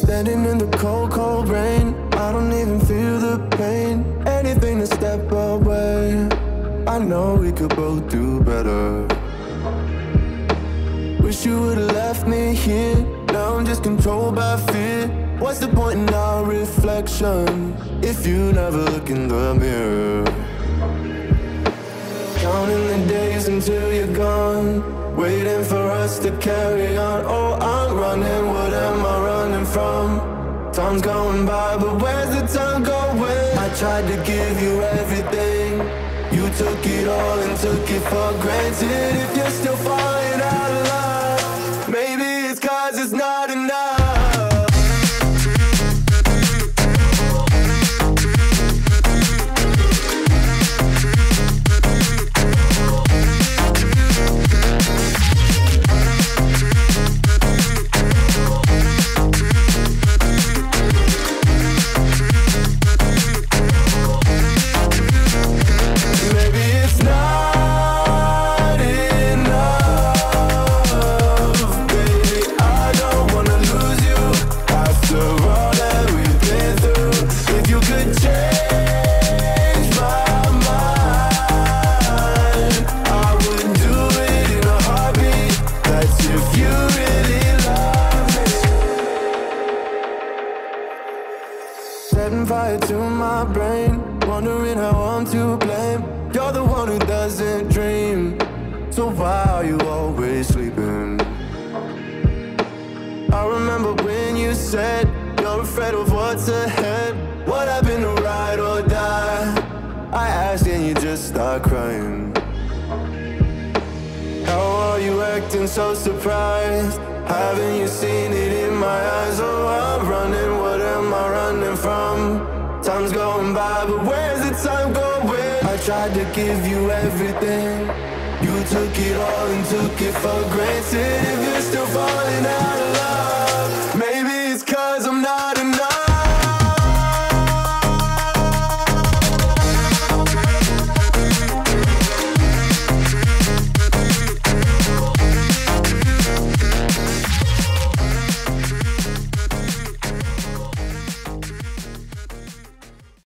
Standing in the cold, cold rain, I don't even feel the pain. Anything to step away, I know we could both do better. Wish you would've left me here, now I'm just controlled by fear. What's the point in our reflection, if you never look in the mirror? Counting the days until you're gone, waiting for us to carry on. Oh, I'm running, whatever. from. Time's going by, but where's the time going? I tried to give you everything. You took it all and took it for granted. If you're still falling out of love, maybe it's 'cause it's not enough. Setting fire to my brain, wondering how I'm to blame. You're the one who doesn't dream, so why are you always sleeping? I remember when you said you're afraid of what's ahead. What happened to ride or die? I asked and you just start crying. How are you acting so surprised? Haven't you seen it in my eyes? Oh, I'm running, what am I running from? Time's going by, but where's the time going? I tried to give you everything. You took it all and took it for granted. If you're still falling out of love,